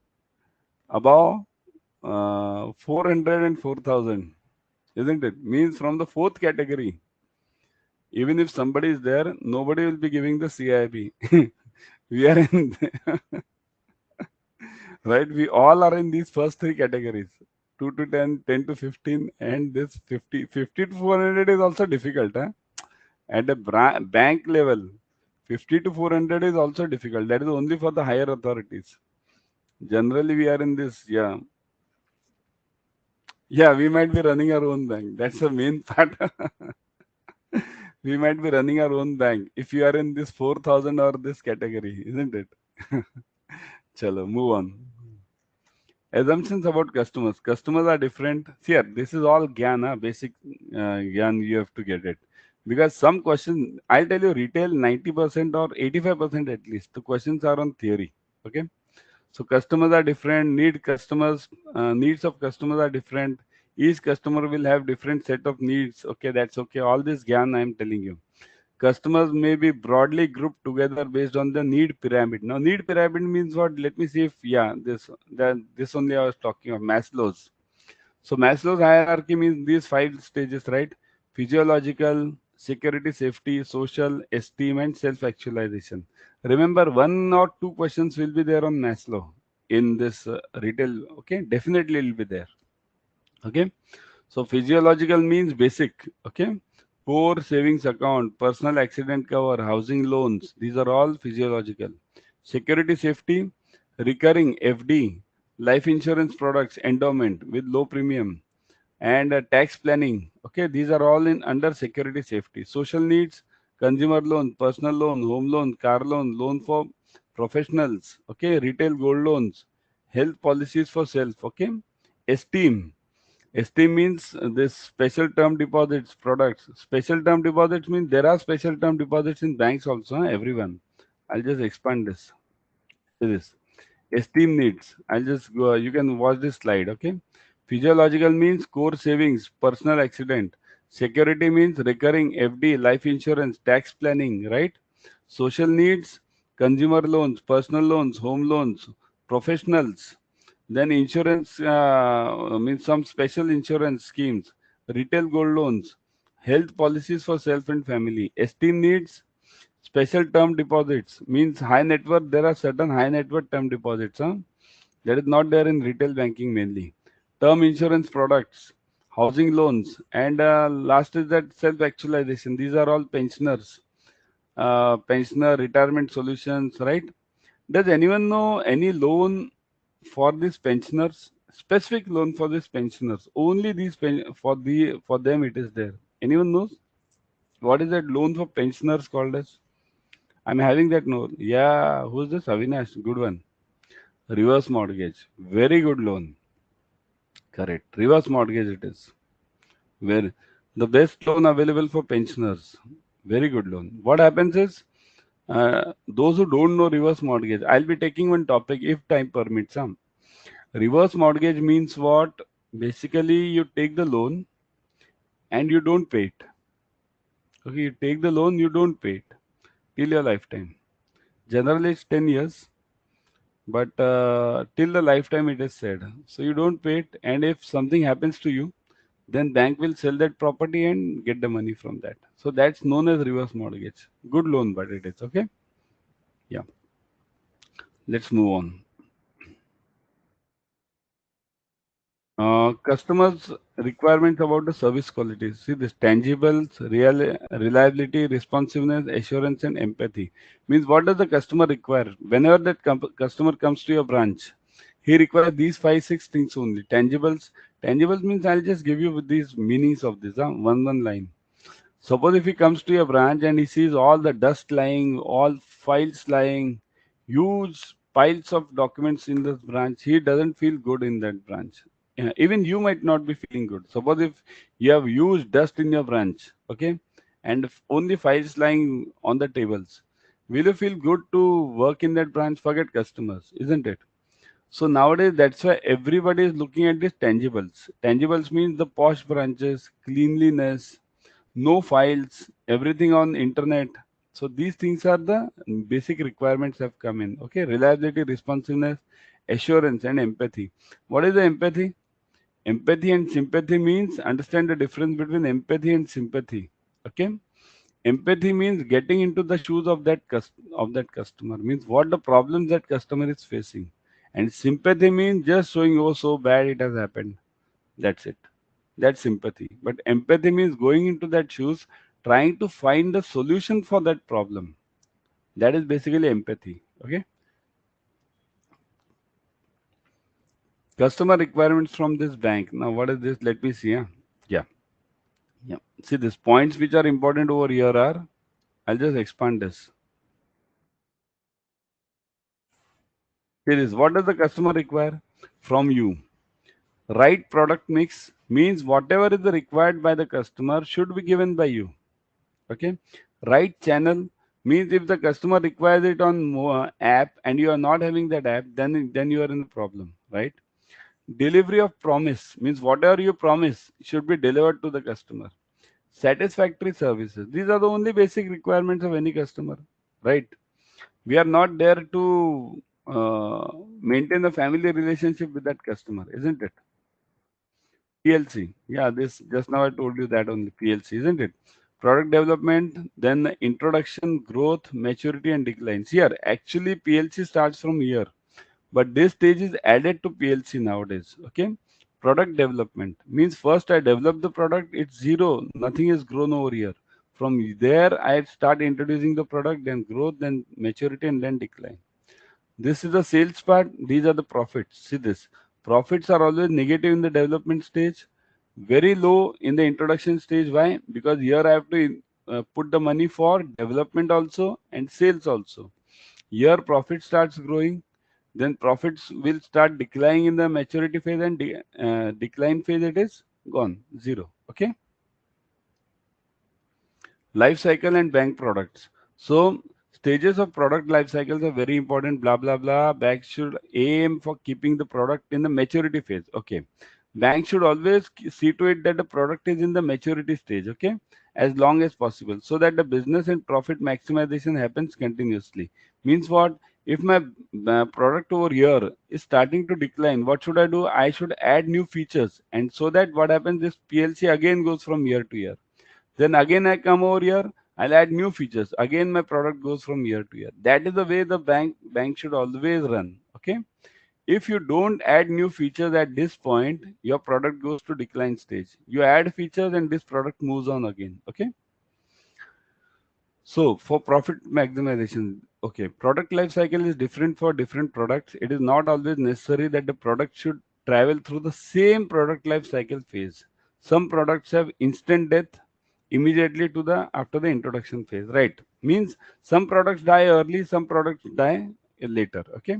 Above 400 and 4,000, isn't it? Means from the fourth category, even if somebody is there, nobody will be giving the CIB. We are in, right? We all are in these first three categories. 2 to 10, 10 to 15, and this 50, 50 to 400 is also difficult. Huh? At a bank level, 50 to 400 is also difficult. That is only for the higher authorities. Generally, we are in this, yeah. Yeah, we might be running our own bank. That's the main part. We might be running our own bank if you are in this 4,000 or this category, isn't it? Chalo, move on. Assumptions about customers. Customers are different. See, here, this is all Gyan, basic Gyan, you have to get it. Because some questions, I'll tell you, retail 90% or 85% at least, the questions are on theory. Okay. So customers are different, needs of customers are different. Each customer will have different set of needs. Okay, that's okay. All this Gyan I am telling you. Customers may be broadly grouped together based on the need pyramid. Now, need pyramid means what? Let me see if, yeah, this only I was talking of Maslow's. So, Maslow's hierarchy means these five stages, right? Physiological, security, safety, social, esteem, and self actualization. Remember, one or two questions will be there on Maslow in this retail. Okay, definitely it will be there. Okay. So physiological means basic, okay? Core savings account, personal accident cover, housing loans, these are all physiological. Security safety, recurring FD, life insurance products, endowment with low premium, and tax planning. Okay, these are all in under security safety. Social needs, consumer loan, personal loan, home loan, car loan, loan for professionals. Okay, retail gold loans, health policies for self. Okay, esteem. Esteem means this special term deposits products. Special term deposits means there are special term deposits in banks also, huh, everyone. I'll just expand this. This esteem needs. I'll just go. You can watch this slide. Okay. Physiological means core savings, personal accident. Security means recurring FD, life insurance, tax planning. Right. Social needs, consumer loans, personal loans, home loans, professionals. Then insurance means some special insurance schemes, retail gold loans, health policies for self and family. Esteem needs, special term deposits means high net worth. There are certain high net worth term deposits. Huh? That is not there in retail banking mainly. Term insurance products, housing loans, and last is that self actualization. These are all pensioners, pensioner retirement solutions, right? Does anyone know any loan for these pensioners? Specific loan for these pensioners. Only these for them it is there. Anyone knows what is that loan for pensioners called as? I'm having that note. Yeah, who's this? Avinash, good one. Reverse mortgage, very good loan. Correct. Reverse mortgage it is. Where the best loan available for pensioners. Very good loan. What happens is those who don't know reverse mortgage, I'll be taking one topic if time permits. Reverse mortgage means what? Basically, you take the loan and you don't pay it. Okay, you take the loan, you don't pay it till your lifetime. Generally, it's 10 years, but till the lifetime it is said. So you don't pay it, and if something happens to you, then bank will sell that property and get the money from that. So that's known as reverse mortgage. Good loan, but it is okay. Yeah, let's move on. Customers' requirements about the service quality. See this tangibles, reliability, responsiveness, assurance, and empathy. Means what does the customer require? Whenever that customer comes to your branch, he requires these five, six things only. Tangibles. Tangibles means I'll just give you with these meanings of this. One line. Suppose if he comes to your branch and he sees all the dust lying, all files lying, huge piles of documents in this branch, he doesn't feel good in that branch. Even you might not be feeling good. Suppose if you have huge dust in your branch, okay, and only files lying on the tables, will you feel good to work in that branch? Forget customers, isn't it? So nowadays, that's why everybody is looking at these tangibles. Tangibles means the posh branches, cleanliness, no files, everything on internet. So these things are the basic requirements have come in. Okay, reliability, responsiveness, assurance, and empathy. What is the empathy? Empathy and sympathy means understand the difference between empathy and sympathy. Okay, empathy means getting into the shoes of that customer, means what the problems that customer is facing, and sympathy means just showing, oh, so bad it has happened. That's it. That's sympathy. But empathy means going into that shoes, trying to find the solution for that problem. That is basically empathy. Okay. Customer requirements from this bank. Now, what is this? Let me see. Yeah. Yeah. Yeah. See, these points which are important over here are, I'll just expand this. See this. What does the customer require from you? Right product mix means whatever is the required by the customer should be given by you. Okay. Right channel means if the customer requires it on app and you are not having that app, then you are in a problem, right? Delivery of promise means whatever you promise should be delivered to the customer. Satisfactory services, these are the only basic requirements of any customer, right? We are not there to maintain a family relationship with that customer, isn't it? PLC. Yeah, this just now I told you that only PLC, isn't it? Product development, then the introduction, growth, maturity, and declines. Here, actually, PLC starts from here, but this stage is added to PLC nowadays. Okay. Product development means first I develop the product, it's zero, nothing is grown over here. From there, I start introducing the product, then growth, then maturity, and then decline. This is the sales part. These are the profits. See this. Profits are always negative in the development stage, very low in the introduction stage. Why? Because here I have to put the money for development also and sales also. Here profit starts growing, then profits will start declining in the maturity phase, and decline phase it is gone, zero. Okay. Life cycle and bank products. So stages of product life cycles are very important. Blah blah blah. Bank should aim for keeping the product in the maturity phase. Okay. Bank should always see to it that the product is in the maturity stage. Okay, as long as possible, so that the business and profit maximization happens continuously. Means what? If my product over here is starting to decline, what should I do? I should add new features, and so that what happens, this PLC again goes from year to year. Then again I come over here, I'll add new features. Again my product goes from year to year. That is the way the bank should always run. Okay. If you don't add new features at this point, your product goes to decline stage. You add features and this product moves on again. Okay. So for profit maximization, okay, product life cycle is different for different products. It is not always necessary that the product should travel through the same product life cycle phase. Some products have instant death immediately to the after the introduction phase, right? Means some products die early, some products die later. Okay.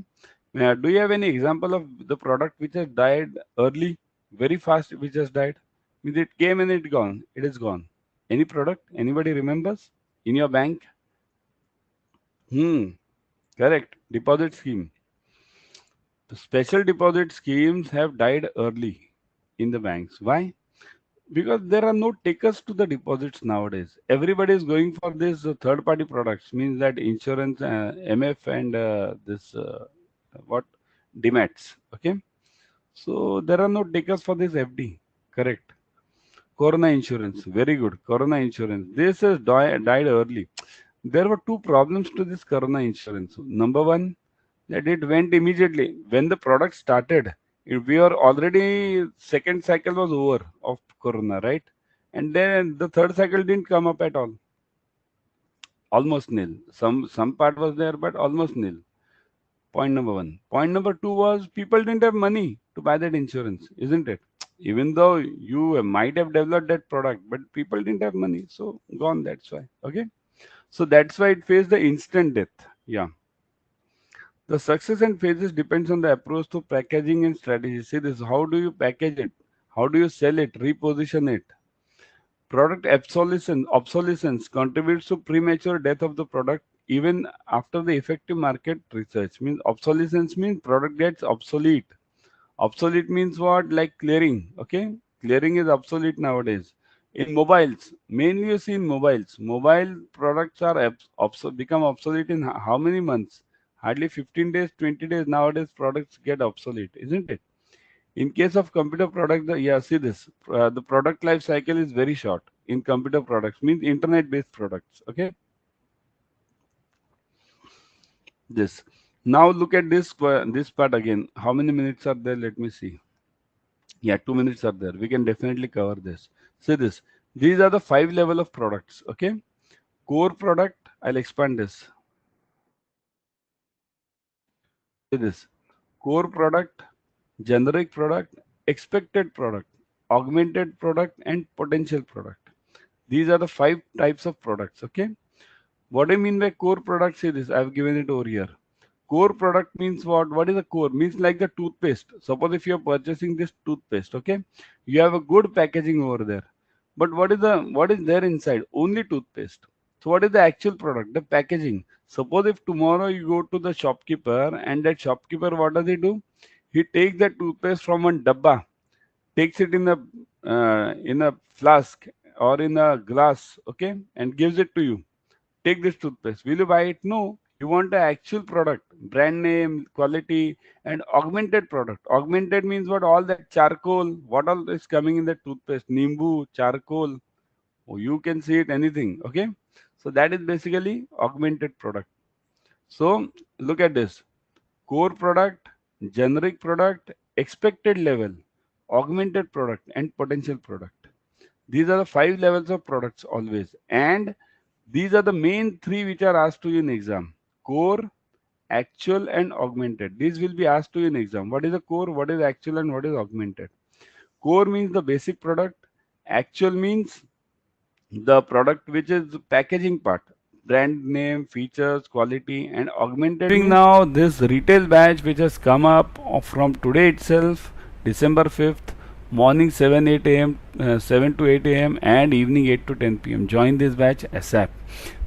Do you have any example of the product which has died early, very fast, which has died? Means it came and it gone. It is gone. Any product? Anybody remembers in your bank? Hmm. Correct. Deposit scheme. The special deposit schemes have died early in the banks. Why? Because there are no takers to the deposits nowadays. Everybody is going for this third party products, means that insurance, MF, and this what demats. Okay. So there are no takers for this FD. Correct. Corona insurance. Very good. Corona insurance. This has died early. There were two problems to this Corona insurance. Number one, that it went immediately. When the product started, we were already, second cycle was over of Corona, right? And then the third cycle didn't come up at all. Almost nil. Some part was there, but almost nil. Point number one. Point number two was people didn't have money to buy that insurance, isn't it? Even though you might have developed that product, but people didn't have money, so gone. That's why. Okay, so that's why it faced the instant death. Yeah, the success and phases depends on the approach to packaging and strategy. See this: how do you package it? How do you sell it? Reposition it? Product obsolescence contributes to premature death of the product even after the effective market research. Means obsolescence means product gets obsolete. Obsolete means what? Like clearing. Okay, clearing is obsolete nowadays. In mobiles, mainly you see in mobiles, mobile products are become obsolete in how many months? Hardly 15 days, 20 days. Nowadays, products get obsolete, isn't it? In case of computer products, yeah, see this. The product life cycle is very short in computer products. Means internet-based products. Okay, this. Now look at this part again. How many minutes are there? Let me see. Yeah, 2 minutes are there. We can definitely cover this. See this. These are the 5 level of products. Okay. Core product. I'll expand this. See this. Core product, generic product, expected product, augmented product, and potential product. These are the 5 types of products. Okay. What I mean by core product, see this. I've given it over here. Core product means what? What is a core? Means like the toothpaste. Suppose if you are purchasing this toothpaste, okay, you have a good packaging over there. But what is there inside? Only toothpaste. So what is the actual product? The packaging. Suppose if tomorrow you go to the shopkeeper and that shopkeeper, what does he do? He takes the toothpaste from one dabba, takes it in a flask or in a glass, okay, and gives it to you. Take this toothpaste. Will you buy it? No. You want the actual product, brand name, quality, and augmented product. Augmented means what? All that charcoal, what all is coming in the toothpaste, nimbu, charcoal. Oh, you can see it anything. Okay. So that is basically augmented product. So look at this. Core product, generic product, expected level, augmented product, and potential product. These are the 5 levels of products always. And these are the main 3 which are asked to you in exam. Core, actual, and augmented. These will be asked to you in exam. What is the core, what is actual, and what is augmented? Core means the basic product. Actual means the product which is the packaging part. Brand name, features, quality, and augmented means now this retail batch which has come up from today itself, December 5th, morning 7 to 8 a.m. and evening 8 to 10 p.m. Join this batch ASAP.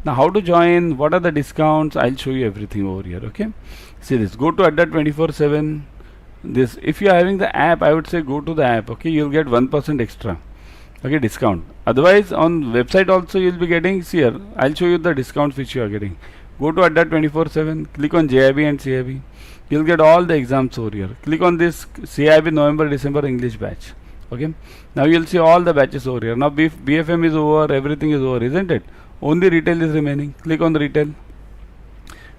Now how to join, what are the discounts, I'll show you everything over here. Okay, see this, go to Adda 24/7. This, if you are having the app, I would say go to the app. Okay, you'll get 1% extra, okay, discount. Otherwise on website also you'll be getting, see here, I'll show you the discounts which you are getting. Go to Adda 24/7, click on JAIIB and CAIIB. You'll get all the exams over here. Click on this CAIIB November December English batch. Okay, now you'll see all the batches over here. Now BFM is over, everything is over, isn't it? Only retail is remaining. Click on the retail.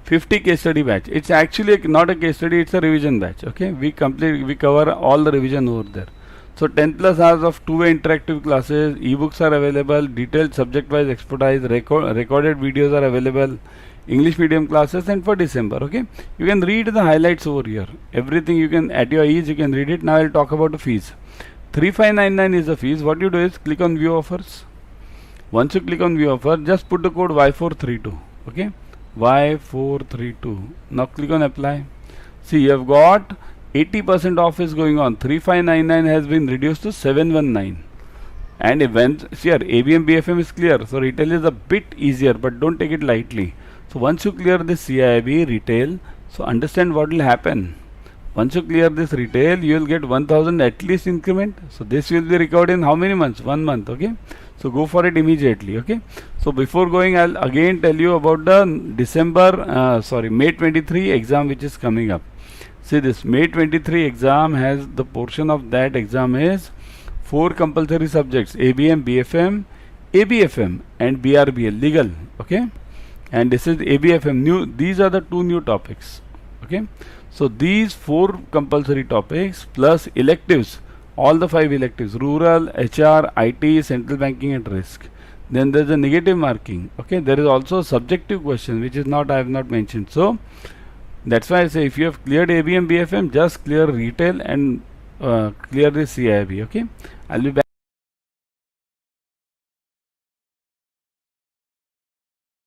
50 case study batch. It's actually not a case study, it's a revision batch. Okay, we cover all the revision over there. So 10 plus hours of 2-way interactive classes, ebooks are available, detailed subject-wise expertise, recorded videos are available, English medium classes, and for December. Okay, you can read the highlights over here. Everything you can at your ease, you can read it. Now I'll talk about the fees. 3599 is the fees. What you do is click on view offers. Once you click on view offer, just put the code Y432. Okay, Y432. Now click on apply. See, you have got 80% off is going on. 3599 has been reduced to 719. And event, see here, ABM BFM is clear. So retail is a bit easier, but don't take it lightly. So once you clear this CIIB retail, so understand what will happen. Once you clear this retail, you will get 1000 at least increment. So this will be recovered in how many months? 1 month. Okay, so go for it immediately. Okay, so before going, I'll again tell you about the May 23 exam which is coming up. See this, May 23 exam has the portion of that exam is 4 compulsory subjects: ABM, BFM, ABFM, and BRBL legal. Okay, and this is ABFM new. These are the 2 new topics. Okay, so these 4 compulsory topics plus electives, all the 5 electives: rural, HR, IT, central banking, and risk. Then there is a negative marking. Okay, there is also a subjective question which is not, I have not mentioned. So that's why I say if you have cleared ABM BFM, just clear retail and clear the CIIB. Okay, I'll be back.